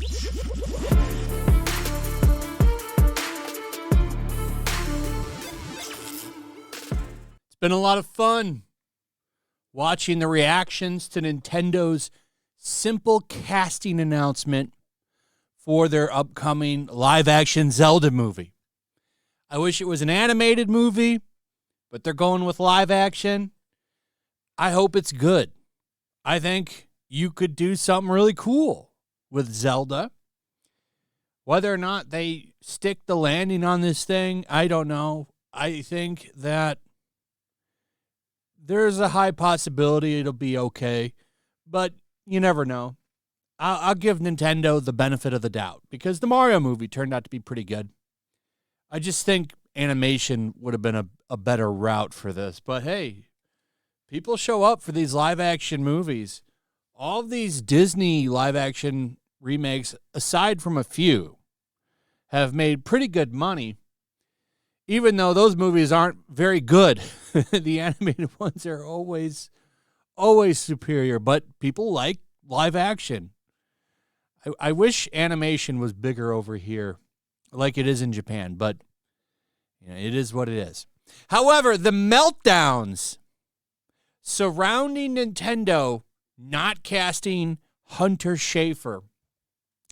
It's been a lot of fun watching the reactions to Nintendo's simple casting announcement for their upcoming live-action Zelda movie. I wish it was an animated movie, but they're going with live-action. I hope it's good. I think you could do something really cool with Zelda. Whether or not they stick the landing on this thing, I don't know. I think that there's a high possibility it'll be okay, but you never know. I'll give Nintendo the benefit of the doubt because the Mario movie turned out to be pretty good. I just think animation would have been a better route for this. But hey, people show up for these live-action movies. All of these Disney live-action remakes, aside from a few, have made pretty good money, even though those movies aren't very good. The animated ones are always superior, but people like live action. I wish animation was bigger over here like it is in Japan, but it is what it is. However, the meltdowns surrounding Nintendo not casting Hunter Schafer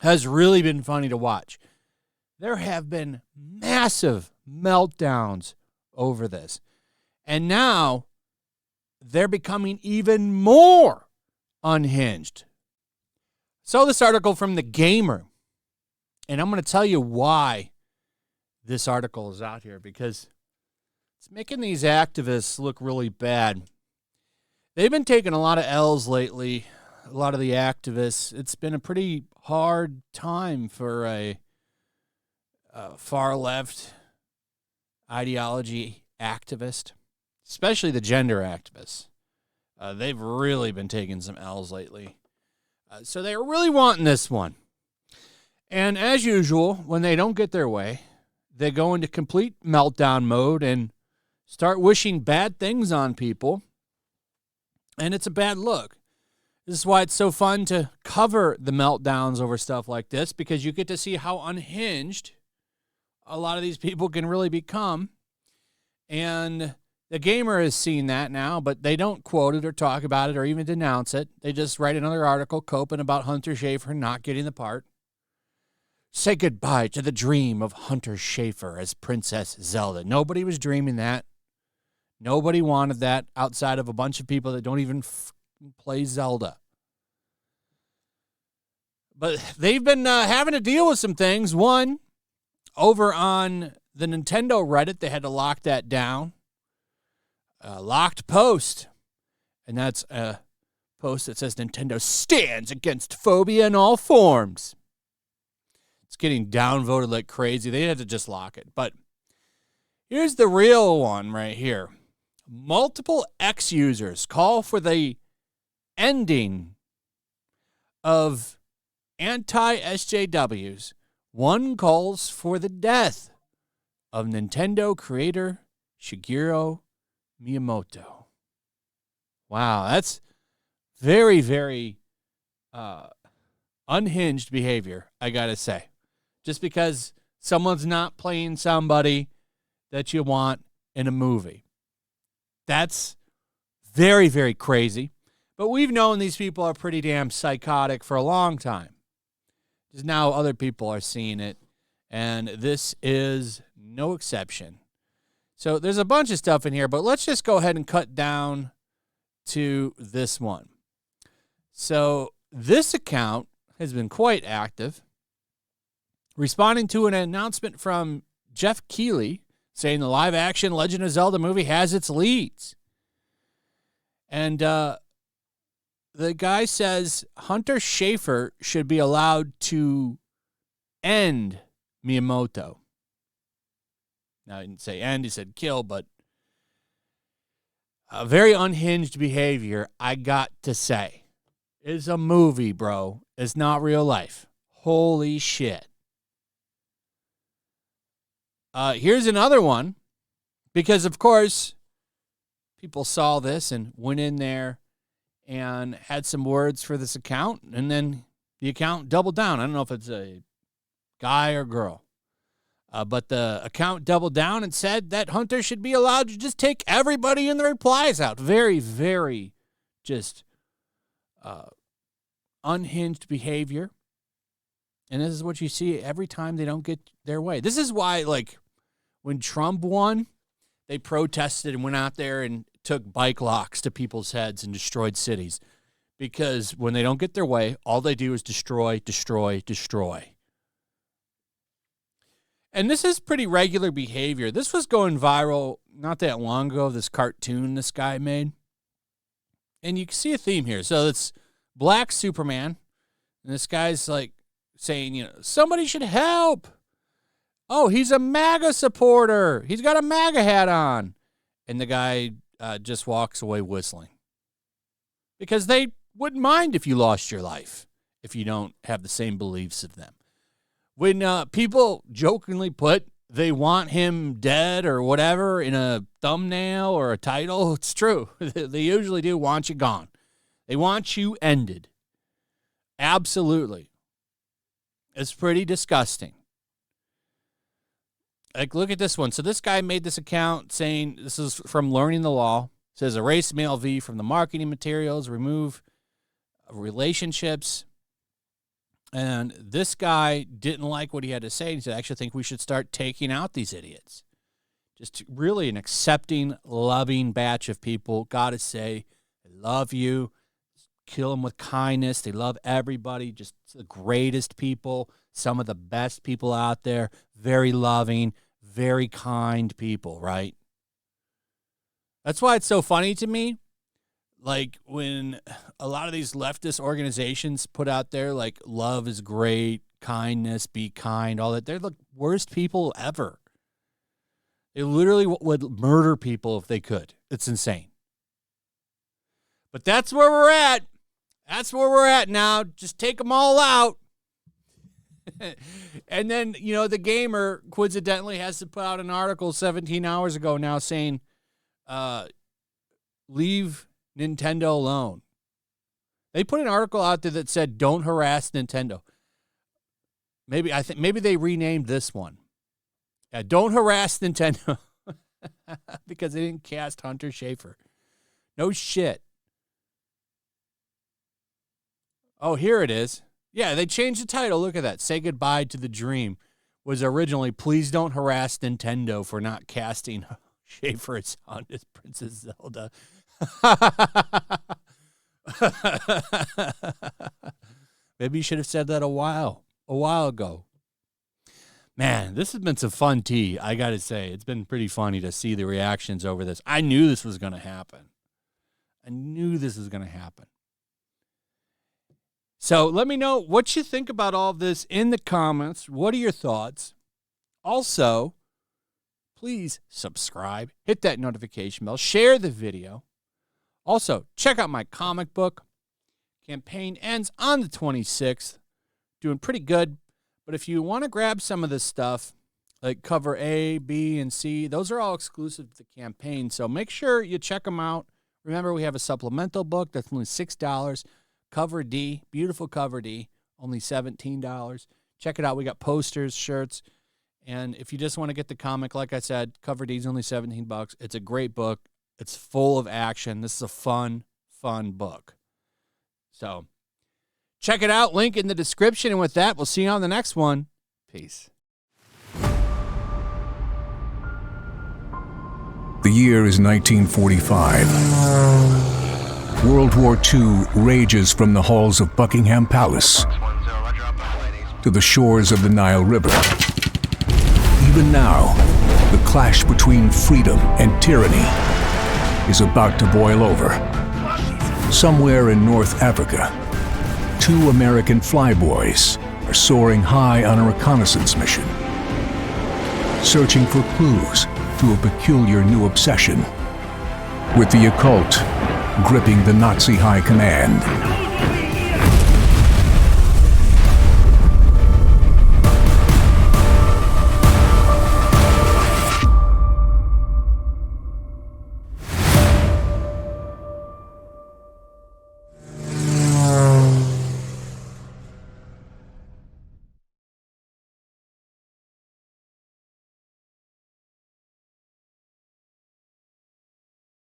has really been funny to watch. There have been massive meltdowns over this. And now they're becoming even more unhinged. So this article from The Gamer, and I'm going to tell you why this article is out here, because it's making these activists look really bad. They've been taking a lot of L's lately, a lot of the activists. It's been a pretty hard time for a far-left ideology activist, especially the gender activists. They've really been taking some L's lately. So they're really wanting this one. And as usual, when they don't get their way, they go into complete meltdown mode and start wishing bad things on people. And it's a bad look. This is why it's so fun to cover the meltdowns over stuff like this, because you get to see how unhinged a lot of these people can really become. And The Gamer has seen that now, but they don't quote it or talk about it or even denounce it. They just write another article coping about Hunter Schafer not getting the part. Say goodbye to the dream of Hunter Schafer as Princess Zelda. Nobody was dreaming that. Nobody wanted that outside of a bunch of people that don't even play Zelda. But they've been having to deal with some things. One, over on the Nintendo Reddit, they had to lock that down. Locked post. And that's a post that says Nintendo stands against phobia in all forms. It's getting downvoted like crazy. They had to just lock it. But here's the real one right here. Multiple X users call for the ending of anti-SJWs. One calls for the death of Nintendo creator Shigeru Miyamoto. Wow, that's very, very unhinged behavior, I gotta say. Just because someone's not playing somebody that you want in a movie. That's very, very crazy. But we've known these people are pretty damn psychotic for a long time. Just now other people are seeing it, and this is no exception. So there's a bunch of stuff in here, but let's just go ahead and cut down to this one. So this account has been quite active, responding to an announcement from Jeff Keighley saying the live-action Legend of Zelda movie has its leads. And the guy says Hunter Schafer should be allowed to end Miyamoto. Now, he didn't say end, he said kill, but a very unhinged behavior, I got to say. It's a movie, bro. It's not real life. Holy shit. Here's another one, because, of course, people saw this and went in there and had some words for this account, and then the account doubled down. I don't know if it's a guy or girl. But the account doubled down and said that Hunter should be allowed to just take everybody in the replies out. Very, very just unhinged behavior. And this is what you see every time they don't get their way. This is why, like, when Trump won, they protested and went out there and took bike locks to people's heads and destroyed cities. Because when they don't get their way, all they do is destroy, destroy, destroy. And this is pretty regular behavior. This was going viral not that long ago, this cartoon this guy made. And you can see a theme here. So it's Black Superman. And this guy's like saying, you know, somebody should help. Oh, he's a MAGA supporter. He's got a MAGA hat on. And the guy just walks away whistling. Because they wouldn't mind if you lost your life if you don't have the same beliefs of them. When people jokingly put they want him dead or whatever in a thumbnail or a title, it's true. They usually do want you gone. They want you ended. Absolutely. It's pretty disgusting. Like, look at this one. So this guy made this account saying, this is from Learning the Law. It says, erase male V from the marketing materials, remove relationships. And this guy didn't like what he had to say. He said, I actually think we should start taking out these idiots. Just really an accepting, loving batch of people. Got to say, I love you. Kill them with kindness. They love everybody. Just the greatest people. Some of the best people out there. Very loving, very kind people, right? That's why it's so funny to me. Like, when a lot of these leftist organizations put out there, like, love is great, kindness, be kind, all that, they're the worst people ever. They literally would murder people if they could. It's insane. But that's where we're at. That's where we're at now. Just take them all out. And then, you know, the gamer coincidentally has to put out an article 17 hours ago now saying, leave Nintendo alone. They put an article out there that said, don't harass Nintendo. Maybe they renamed this one. Yeah, don't harass Nintendo. Because they didn't cast Hunter Schafer. No shit. Oh, here it is. Yeah, they changed the title. Look at that. Say Goodbye to the Dream was originally, please don't harass Nintendo for not casting Schafer's son as Princess Zelda. Maybe you should have said that a while ago. Man, this has been some fun tea, I got to say. It's been pretty funny to see the reactions over this. I knew this was going to happen. So let me know what you think about all of this in the comments. What are your thoughts? Also, please subscribe, hit that notification bell, share the video. Also, check out my comic book. Campaign ends on the 26th. Doing pretty good. But if you want to grab some of this stuff, like cover A, B, and C, those are all exclusive to the campaign. So make sure you check them out. Remember, we have a supplemental book that's only $6. Cover D, beautiful cover D, only $17. Check it out. We got posters, shirts. And if you just want to get the comic, like I said, cover D is only $17. It's a great book. It's full of action. This is a fun book. So check it out. Link in the description. And with that, we'll see you on the next one. Peace. The year is 1945. World War II rages from the halls of Buckingham Palace to the shores of the Nile River. Even now, the clash between freedom and tyranny is about to boil over. Somewhere in North Africa, 2 American flyboys are soaring high on a reconnaissance mission, searching for clues to a peculiar new obsession with the occult gripping the Nazi high command.